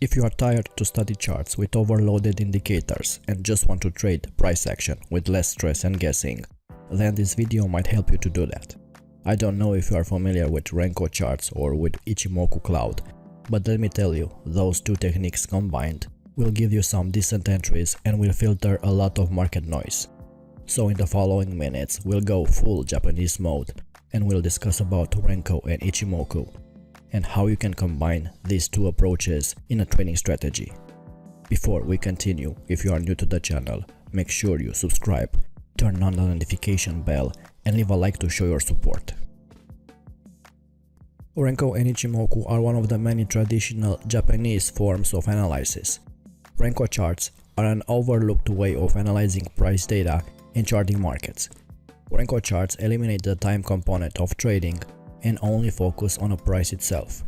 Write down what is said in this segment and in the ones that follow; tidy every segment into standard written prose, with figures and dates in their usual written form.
If you are tired to study charts with overloaded indicators and just want to trade price action with less stress and guessing, then this video might help you to do that. I don't know if you are familiar with Renko charts or with Ichimoku Cloud, but let me tell you, those two techniques combined will give you some decent entries and will filter a lot of market noise. So in the following minutes, we'll go full Japanese mode and we'll discuss about Renko and Ichimoku and how you can combine these two approaches in a trading strategy. Before we continue, if you are new to the channel, make sure you subscribe, turn on the notification bell and leave a like to show your support. Renko and Ichimoku are one of the many traditional Japanese forms of analysis. Renko charts are an overlooked way of analyzing price data in charting markets. Renko charts eliminate the time component of trading and only focus on a price itself.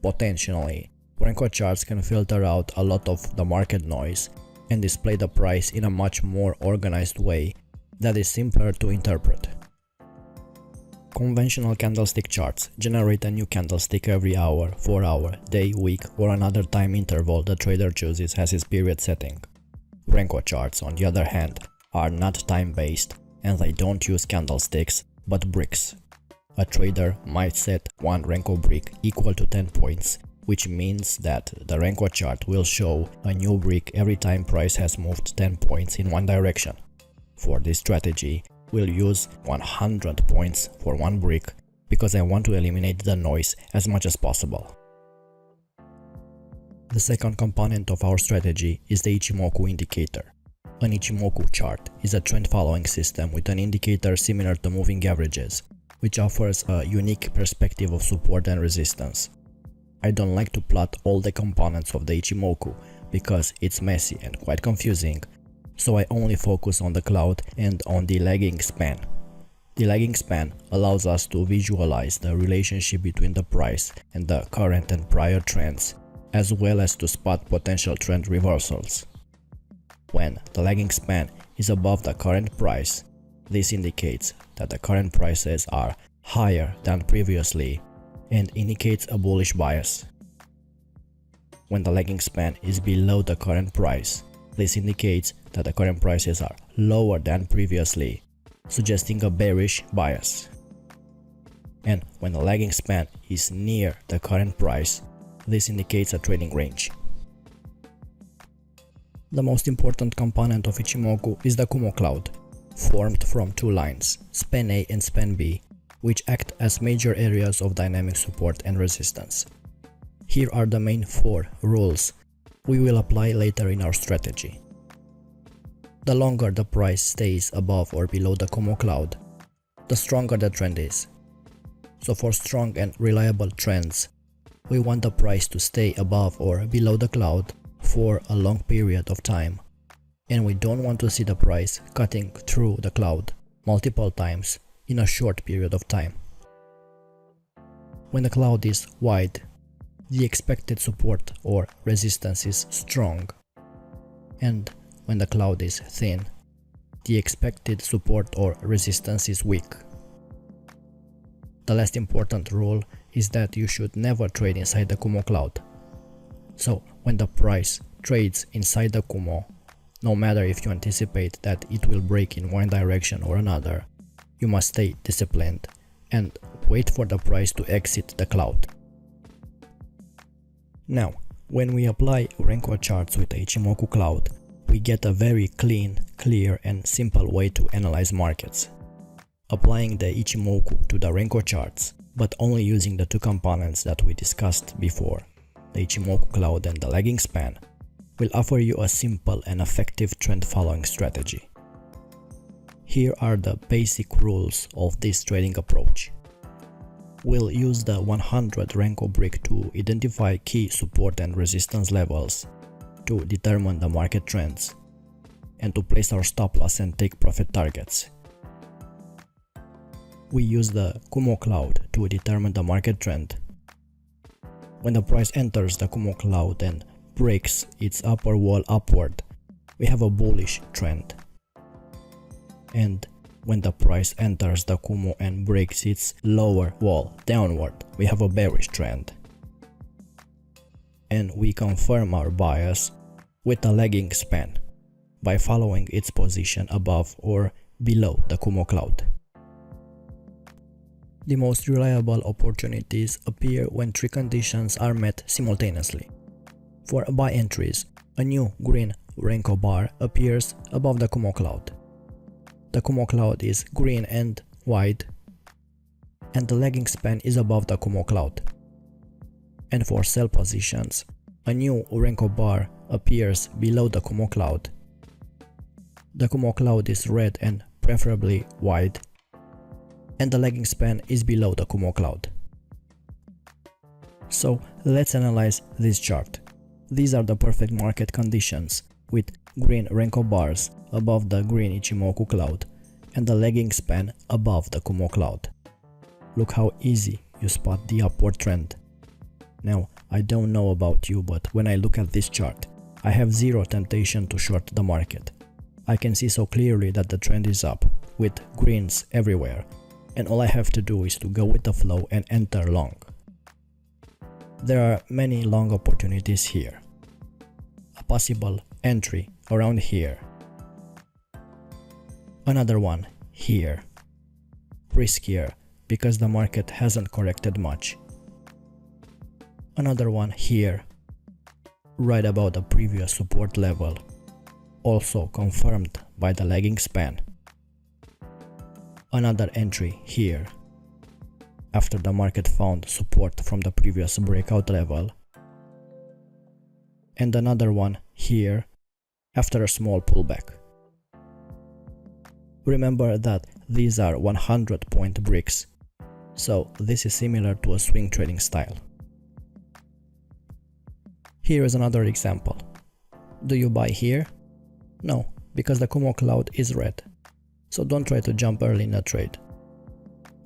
Potentially, Renko charts can filter out a lot of the market noise and display the price in a much more organized way that is simpler to interpret. Conventional candlestick charts generate a new candlestick every hour, 4 hour, day, week or another time interval the trader chooses as his period setting. Renko charts, on the other hand, are not time-based and they don't use candlesticks but bricks. A trader might set one Renko brick equal to 10 points, which means that the Renko chart will show a new brick every time price has moved 10 points in one direction. For this strategy, we'll use 100 points for one brick because I want to eliminate the noise as much as possible. The second component of our strategy is the Ichimoku indicator. An Ichimoku chart is a trend following system with an indicator similar to moving averages, which offers a unique perspective of support and resistance. I don't like to plot all the components of the Ichimoku because it's messy and quite confusing, so I only focus on the cloud and on the lagging span. The lagging span allows us to visualize the relationship between the price and the current and prior trends, as well as to spot potential trend reversals. When the lagging span is above the current price, this indicates that the current prices are higher than previously and indicates a bullish bias. When the lagging span is below the current price, this indicates that the current prices are lower than previously, suggesting a bearish bias. And when the lagging span is near the current price, this indicates a trading range. The most important component of Ichimoku is the Kumo cloud, formed from two lines, span A and span B, which act as major areas of dynamic support and resistance. Here are the main 4 rules we will apply later in our strategy. The longer the price stays above or below the Kumo cloud, the stronger the trend is. So for strong and reliable trends, we want the price to stay above or below the cloud for a long period of time, and we don't want to see the price cutting through the cloud multiple times in a short period of time. When the cloud is wide, the expected support or resistance is strong, and when the cloud is thin, the expected support or resistance is weak. The last important rule is that you should never trade inside the Kumo cloud. So when the price trades inside the Kumo, no matter if you anticipate that it will break in one direction or another, you must stay disciplined and wait for the price to exit the cloud. Now, when we apply Renko charts with the Ichimoku cloud, we get a very clean, clear and simple way to analyze markets. Applying the Ichimoku to the Renko charts, but only using the two components that we discussed before, the Ichimoku cloud and the lagging span, will offer you a simple and effective trend following strategy. Here are the basic rules of this trading approach. We'll use the 100 Renko brick to identify key support and resistance levels, to determine the market trends, and to place our stop loss and take profit targets. We use the Kumo cloud to determine the market trend. When the price enters the Kumo cloud and breaks its upper wall upward, we have a bullish trend. And when the price enters the Kumo and breaks its lower wall downward, we have a bearish trend. and we confirm our bias with a lagging span by following its position above or below the Kumo cloud. The most reliable opportunities appear when three conditions are met simultaneously. For buy entries, a new green Renko bar appears above the Kumo cloud. The Kumo cloud is green and wide, and the lagging span is above the Kumo cloud. And for sell positions, a new Renko bar appears below the Kumo cloud. The Kumo cloud is red and preferably wide, and the lagging span is below the Kumo cloud. So let's analyze this chart. These are the perfect market conditions, with green Renko bars above the green Ichimoku cloud and the lagging span above the Kumo cloud. Look how easy you spot the upward trend. Now, I don't know about you, but when I look at this chart, I have zero temptation to short the market. I can see so clearly that the trend is up, with greens everywhere, and all I have to do is to go with the flow and enter long. There are many long opportunities here. A possible entry around here. Another one here. Riskier because the market hasn't corrected much. Another one here, right about the previous support level, also confirmed by the lagging span. Another entry here, after the market found support from the previous breakout level. And another one here, after a small pullback. Remember that these are 100-point bricks, so this is similar to a swing trading style. Here is another example. Do you buy here? No, because the Kumo cloud is red, so don't try to jump early in a trade.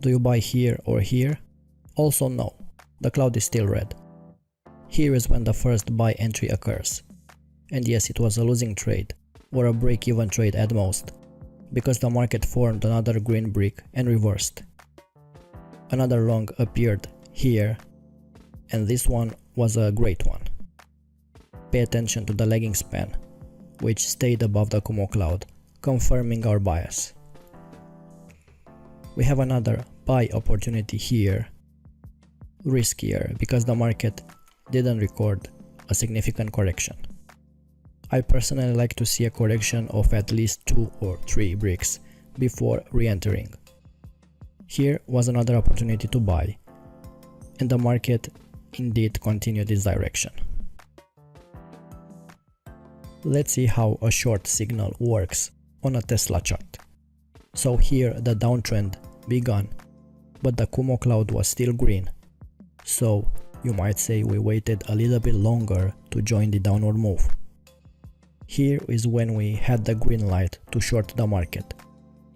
Do you buy here or here? Also no, the cloud is still red. Here is when the first buy entry occurs. And yes, it was a losing trade, or a break-even trade at most, because the market formed another green brick and reversed. Another long appeared here, and this one was a great one. Pay attention to the lagging span, which stayed above the Kumo cloud, confirming our bias. We have another buy opportunity here, riskier because the market didn't record a significant correction. I personally like to see a correction of at least 2 or 3 bricks before re-entering. Here was another opportunity to buy, and the market indeed continued its direction. Let's see how a short signal works on a Tesla chart. So here the downtrend began, but the Kumo cloud was still green. So you might say we waited a little bit longer to join the downward move. Here is when we had the green light to short the market,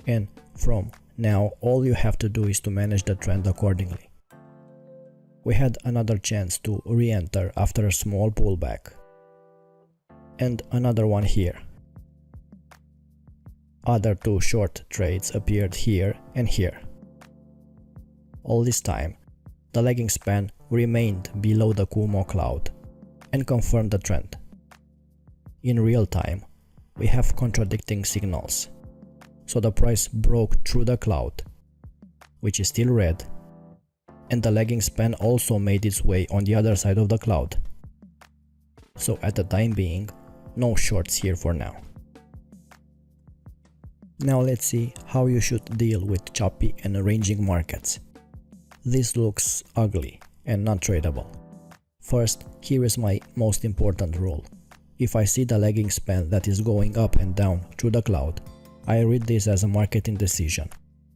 and from now all you have to do is to manage the trend accordingly. We had another chance to re-enter after a small pullback, and another one here. Other 2 short trades appeared here and here. All this time, the lagging span remained below the Kumo cloud and confirmed the trend. In real time, we have contradicting signals. So the price broke through the cloud, which is still red, and the lagging span also made its way on the other side of the cloud. So at the time being, no shorts here for now. Now let's see how you should deal with choppy and ranging markets. This looks ugly and not tradable. First, here is my most important rule. If I see the lagging span that is going up and down through the cloud, I read this as a market indecision,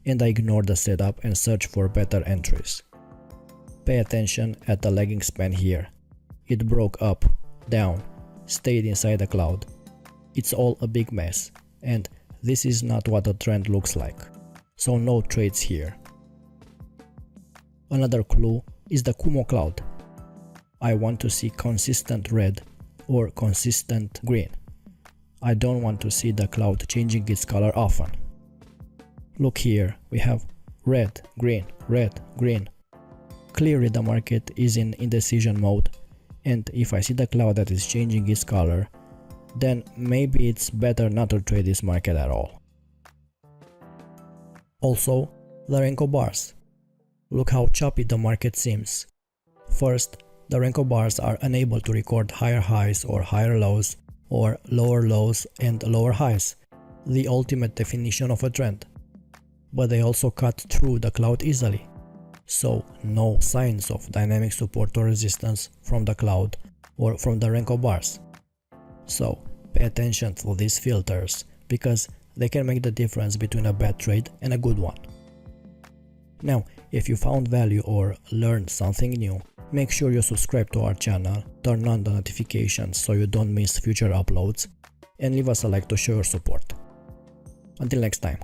and I ignore the setup and search for better entries. Pay attention at the lagging span here. It broke up, down, stayed inside the cloud. It's all a big mess, and this is not what a trend looks like, so no trades here. Another clue is the Kumo cloud. I want to see consistent red or consistent green. I don't want to see the cloud changing its color often. Look here, we have red, green, red, green. Clearly the market is in indecision mode, and if I see the cloud that is changing its color, then maybe it's better not to trade this market at all. Also, the Renko bars. Look how choppy the market seems. First, the Renko bars are unable to record higher highs or higher lows, or lower lows and lower highs, the ultimate definition of a trend. But they also cut through the cloud easily. So no signs of dynamic support or resistance from the cloud or from the Renko bars. So pay attention to these filters because they can make the difference between a bad trade and a good one. Now, if you found value or learned something new, make sure you subscribe to our channel, turn on the notifications so you don't miss future uploads, and leave us a like to show your support. Until next time.